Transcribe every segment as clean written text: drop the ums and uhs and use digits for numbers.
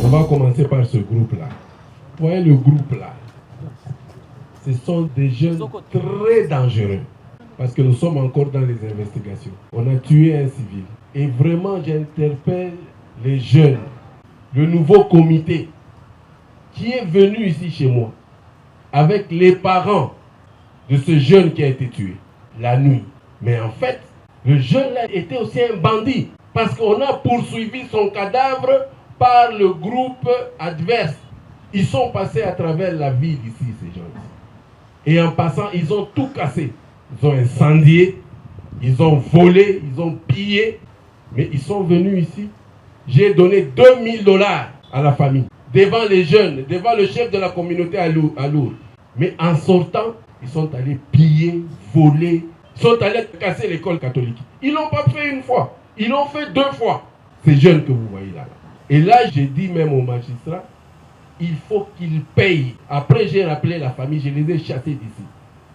On va commencer par ce groupe-là. Vous voyez le groupe-là, ce sont des jeunes très dangereux parce que nous sommes encore dans les investigations. On a tué un civil. Et vraiment, j'interpelle les jeunes, le nouveau comité qui est venu ici chez moi avec les parents de ce jeune qui a été tué la nuit. Mais en fait, le jeune-là était aussi un bandit parce qu'on a poursuivi son cadavre par le groupe adverse. Ils sont passés à travers la ville ici, ces gens-là. Et en passant, ils ont tout cassé. Ils ont incendié, ils ont volé, ils ont pillé. Mais ils sont venus ici. J'ai donné $2000 à la famille, devant les jeunes, devant le chef de la communauté à Lourdes. Mais en sortant, ils sont allés piller, voler. Ils sont allés casser l'école catholique. Ils ne l'ont pas fait une fois. Ils l'ont fait 2 fois. Ces jeunes que vous voyez là. Et là, j'ai dit même aux magistrats, il faut qu'ils payent. Après, j'ai rappelé la famille, je les ai chassés d'ici.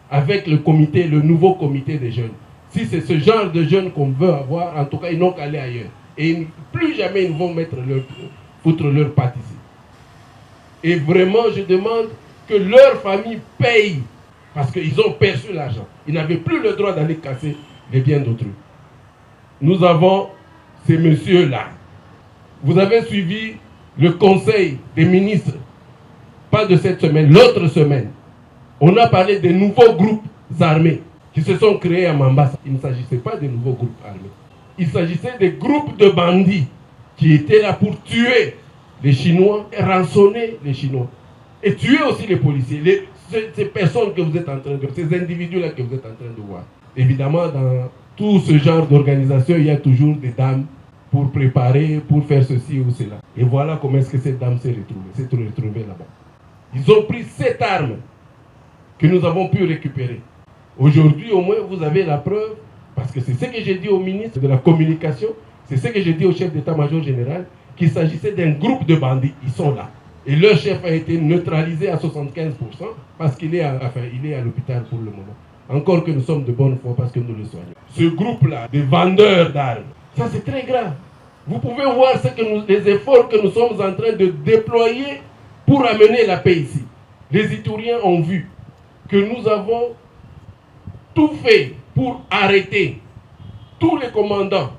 Avec le comité, le nouveau comité des jeunes. Si c'est ce genre de jeunes qu'on veut avoir, en tout cas, ils n'ont qu'à aller ailleurs. Et plus jamais ils vont foutre leur patte ici. Et vraiment, je demande que leur famille paye. Parce qu'ils ont perçu l'argent. Ils n'avaient plus le droit d'aller casser les biens d'autrui. Nous avons ces messieurs-là. Vous avez suivi le conseil des ministres, pas de cette semaine, l'autre semaine. On a parlé des nouveaux groupes armés qui se sont créés à Mambasa. Il ne s'agissait pas de nouveaux groupes armés. Il s'agissait des groupes de bandits qui étaient là pour tuer les Chinois, et rançonner les Chinois. Et tuer aussi les policiers, ces personnes que vous êtes en train de voir, ces individus-là que vous êtes en train de voir. Évidemment, dans tout ce genre d'organisation, il y a toujours des dames pour préparer, pour faire ceci ou cela. Et voilà comment est-ce que cette dame s'est retrouvée là-bas. Ils ont pris 7 armes que nous avons pu récupérer. Aujourd'hui, au moins, vous avez la preuve, parce que c'est ce que j'ai dit au ministre de la Communication, c'est ce que j'ai dit au chef d'état-major général, qu'il s'agissait d'un groupe de bandits. Ils sont là. Et leur chef a été neutralisé à 75% parce qu'il est à l'hôpital pour le moment. Encore que nous sommes de bonne foi parce que nous le soignons. Ce groupe-là, des vendeurs d'armes, ça c'est très grave. Vous pouvez voir les efforts que nous sommes en train de déployer pour amener la paix ici. Les Ituriens ont vu que nous avons tout fait pour arrêter tous les commandants,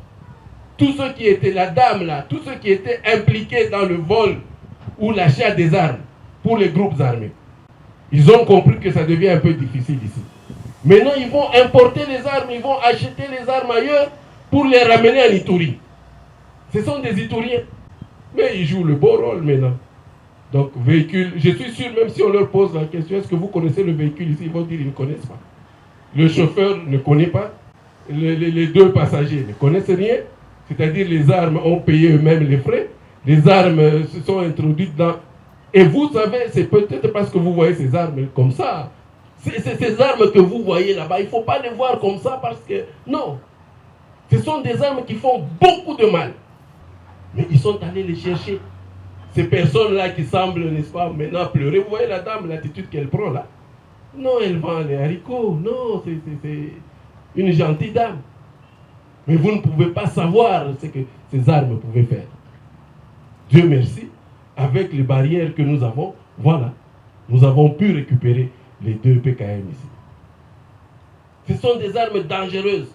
tous ceux qui étaient, la dame là, tous ceux qui étaient impliqués dans le vol ou l'achat des armes pour les groupes armés. Ils ont compris que ça devient un peu difficile ici. Maintenant, ils vont importer les armes, ils vont acheter les armes ailleurs pour les ramener en Ituri. Ce sont des Ituriens. Mais ils jouent le beau rôle maintenant. Donc, véhicule, je suis sûr, même si on leur pose la question, est-ce que vous connaissez le véhicule ici? Ils vont dire qu'ils ne connaissent pas. Le chauffeur ne connaît pas. Les 2 passagers ne connaissent rien. C'est-à-dire les armes ont payé eux-mêmes les frais. Les armes se sont introduites dans... Et vous savez, c'est peut-être parce que vous voyez ces armes comme ça. C'est ces armes que vous voyez là-bas. Il ne faut pas les voir comme ça parce que... Non. Ce sont des armes qui font beaucoup de mal. Mais ils sont allés les chercher. Ces personnes-là qui semblent, n'est-ce pas, maintenant pleurer. Vous voyez la dame, l'attitude qu'elle prend là. Non, elle vend les haricots. Non, c'est une gentille dame. Mais vous ne pouvez pas savoir ce que ces armes pouvaient faire. Dieu merci, avec les barrières que nous avons, voilà, nous avons pu récupérer les 2 PKM ici. Ce sont des armes dangereuses.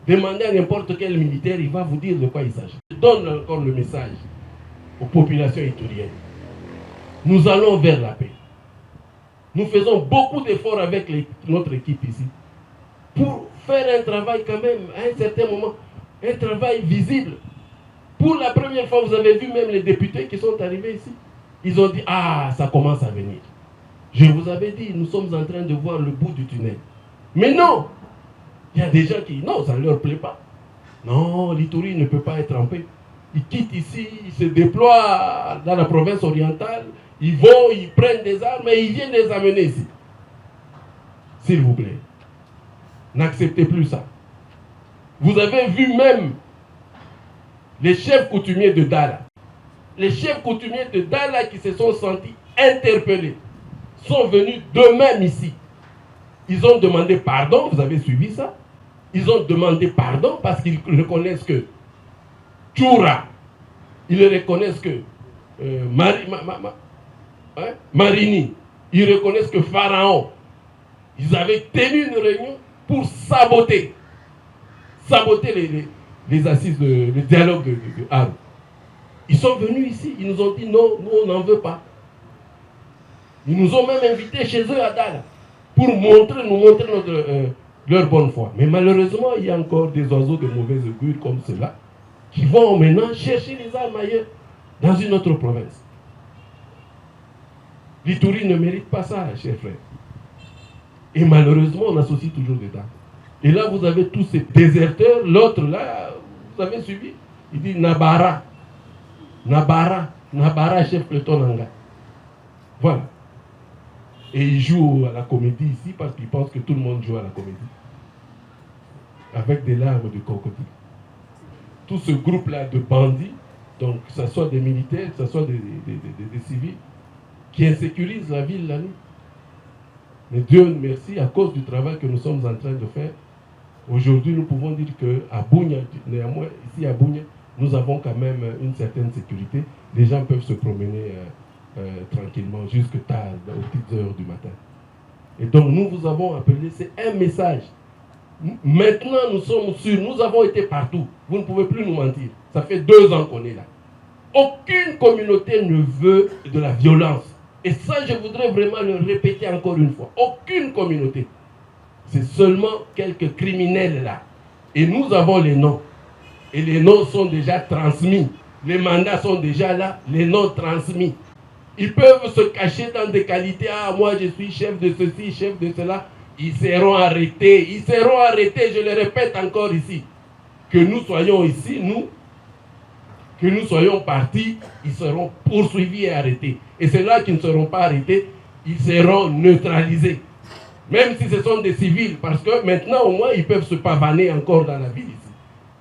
Demandez à n'importe quel militaire, il va vous dire de quoi il s'agit. Je donne encore le message aux populations ituriennes. Nous allons vers la paix. Nous faisons beaucoup d'efforts avec notre équipe ici pour faire un travail quand même, à un certain moment, un travail visible. Pour la première fois, vous avez vu même les députés qui sont arrivés ici. Ils ont dit, ah, ça commence à venir. Je vous avais dit, nous sommes en train de voir le bout du tunnel. Mais non, il y a des gens qui, non, ça ne leur plaît pas. Non, l'Ituri ne peut pas être en paix. Ils quittent ici, ils se déploient dans la province orientale, Ils vont, ils prennent des armes et ils viennent les amener ici. S'il vous plaît, n'acceptez plus ça. Vous avez vu même les chefs coutumiers de Dala. Les chefs coutumiers de Dala qui se sont sentis interpellés sont venus d'eux-mêmes ici. Ils ont demandé pardon, vous avez suivi ça? Ils ont demandé pardon parce qu'ils reconnaissent que Tchoura, ils reconnaissent que Marini, ils reconnaissent que Pharaon, ils avaient tenu une réunion pour saboter les assises, le dialogue de Arles. Ils sont venus ici, ils nous ont dit non, nous on n'en veut pas. Ils nous ont même invités chez eux à Dala pour nous montrer leur bonne foi. Mais malheureusement, il y a encore des oiseaux de mauvaise augure comme ceux-là qui vont maintenant chercher les armes ailleurs, dans une autre province. L'Ituri ne mérite pas ça, chers frères. Et malheureusement, on associe toujours des dames. Et là, vous avez tous ces déserteurs. L'autre, là, vous avez suivi, il dit Nabara, chef Cleton Nanga. Voilà. Et il joue à la comédie ici parce qu'il pense que tout le monde joue à la comédie. Avec des larmes de crocodile. Tout ce groupe-là de bandits, donc que ce soit des militaires, que ce soit des civils, qui insécurisent la ville la nuit. Mais Dieu merci, à cause du travail que nous sommes en train de faire, aujourd'hui nous pouvons dire qu'à Bunia, néanmoins ici à Bunia, nous avons quand même une certaine sécurité. Les gens peuvent se promener tranquillement jusque tard, aux petites heures du matin. Et donc nous vous avons appelé, c'est un message. Maintenant nous sommes sûrs, nous avons été partout. Vous ne pouvez plus nous mentir. Ça fait 2 ans qu'on est là. Aucune communauté ne veut de la violence. Et ça, je voudrais vraiment le répéter encore une fois. Aucune communauté. C'est seulement quelques criminels là. Et nous avons les noms. Et les noms sont déjà transmis. Les mandats sont déjà là, les noms transmis. Ils peuvent se cacher dans des qualités. Ah, moi je suis chef de ceci, chef de cela. Ils seront arrêtés. Ils seront arrêtés, je le répète encore ici. Que nous soyons ici, que nous soyons partis, ils seront poursuivis et arrêtés. Et ceux-là qui ne seront pas arrêtés, ils seront neutralisés. Même si ce sont des civils, parce que maintenant au moins ils peuvent se pavaner encore dans la ville ici.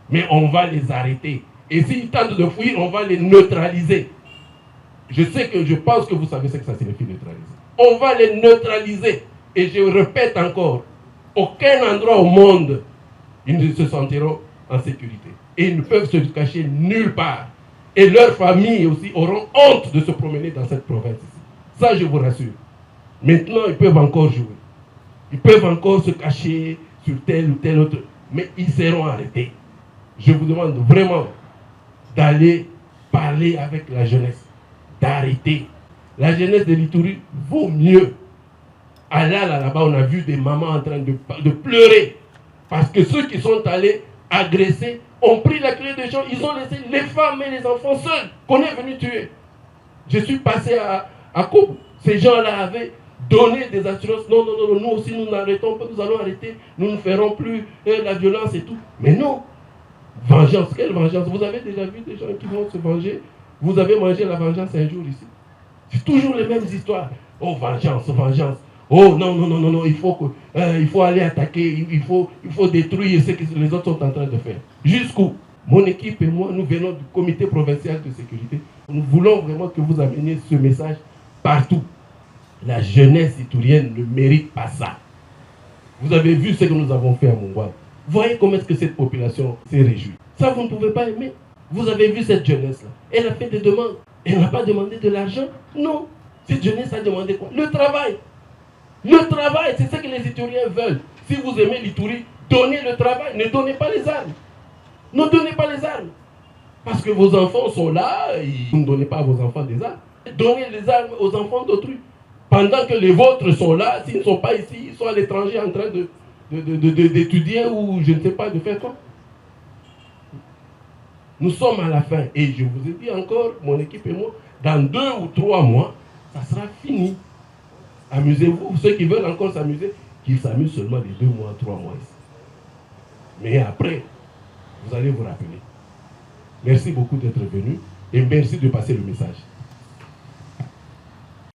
Mais on va les arrêter. Et s'ils tentent de fuir, on va les neutraliser. Je pense que vous savez ce que ça signifie neutraliser. On va les neutraliser. Et je répète encore, aucun endroit au monde, ils ne se sentiront en sécurité. Et ils ne peuvent se cacher nulle part. Et leurs familles aussi auront honte de se promener dans cette province ici. Ça, je vous rassure. Maintenant, ils peuvent encore jouer. Ils peuvent encore se cacher sur tel ou tel autre. Mais ils seront arrêtés. Je vous demande vraiment d'aller parler avec la jeunesse. D'arrêter. La jeunesse de l'Ituri vaut mieux. Là-bas, on a vu des mamans en train de pleurer. Parce que ceux qui sont allés agresser ont pris la clé des gens. Ils ont laissé les femmes et les enfants seuls qu'on est venu tuer. Je suis passé à Kobo. Ces gens-là avaient donné des assurances. Non, nous aussi nous n'arrêtons pas, nous allons arrêter. Nous ne ferons plus la violence et tout. Mais non. Vengeance, quelle vengeance? Vous avez déjà vu des gens qui vont se venger? Vous avez mangé la vengeance un jour ici? C'est toujours les mêmes histoires. Oh, vengeance, vengeance. Oh, non, il faut aller attaquer, il faut détruire ce que les autres sont en train de faire. Jusqu'où? Mon équipe et moi, nous venons du comité provincial de sécurité. Nous voulons vraiment que vous ameniez ce message partout. La jeunesse iturienne ne mérite pas ça. Vous avez vu ce que nous avons fait à Mongoual. Voyez comment est-ce que cette population s'est réjouie. Ça, vous ne pouvez pas aimer. Vous avez vu cette jeunesse-là. Elle a fait des demandes. Elle n'a pas demandé de l'argent. Non. Cette jeunesse a demandé quoi? Le travail. Le travail, c'est ce que les Ituriens veulent. Si vous aimez l'Ituri, donnez le travail. Ne donnez pas les armes. Ne donnez pas les armes. Parce que vos enfants sont là, vous ne donnez pas à vos enfants des armes. Donnez les armes aux enfants d'autrui. Pendant que les vôtres sont là, s'ils ne sont pas ici, ils sont à l'étranger en train d'étudier ou je ne sais pas, de faire quoi. Nous sommes à la fin. Et je vous ai dit encore, mon équipe et moi, dans 2 ou 3 mois, ça sera fini. Amusez-vous. Ceux qui veulent encore s'amuser, qu'ils s'amusent seulement les 2 mois, 3 mois ici. Mais après, vous allez vous rappeler. Merci beaucoup d'être venu et merci de passer le message.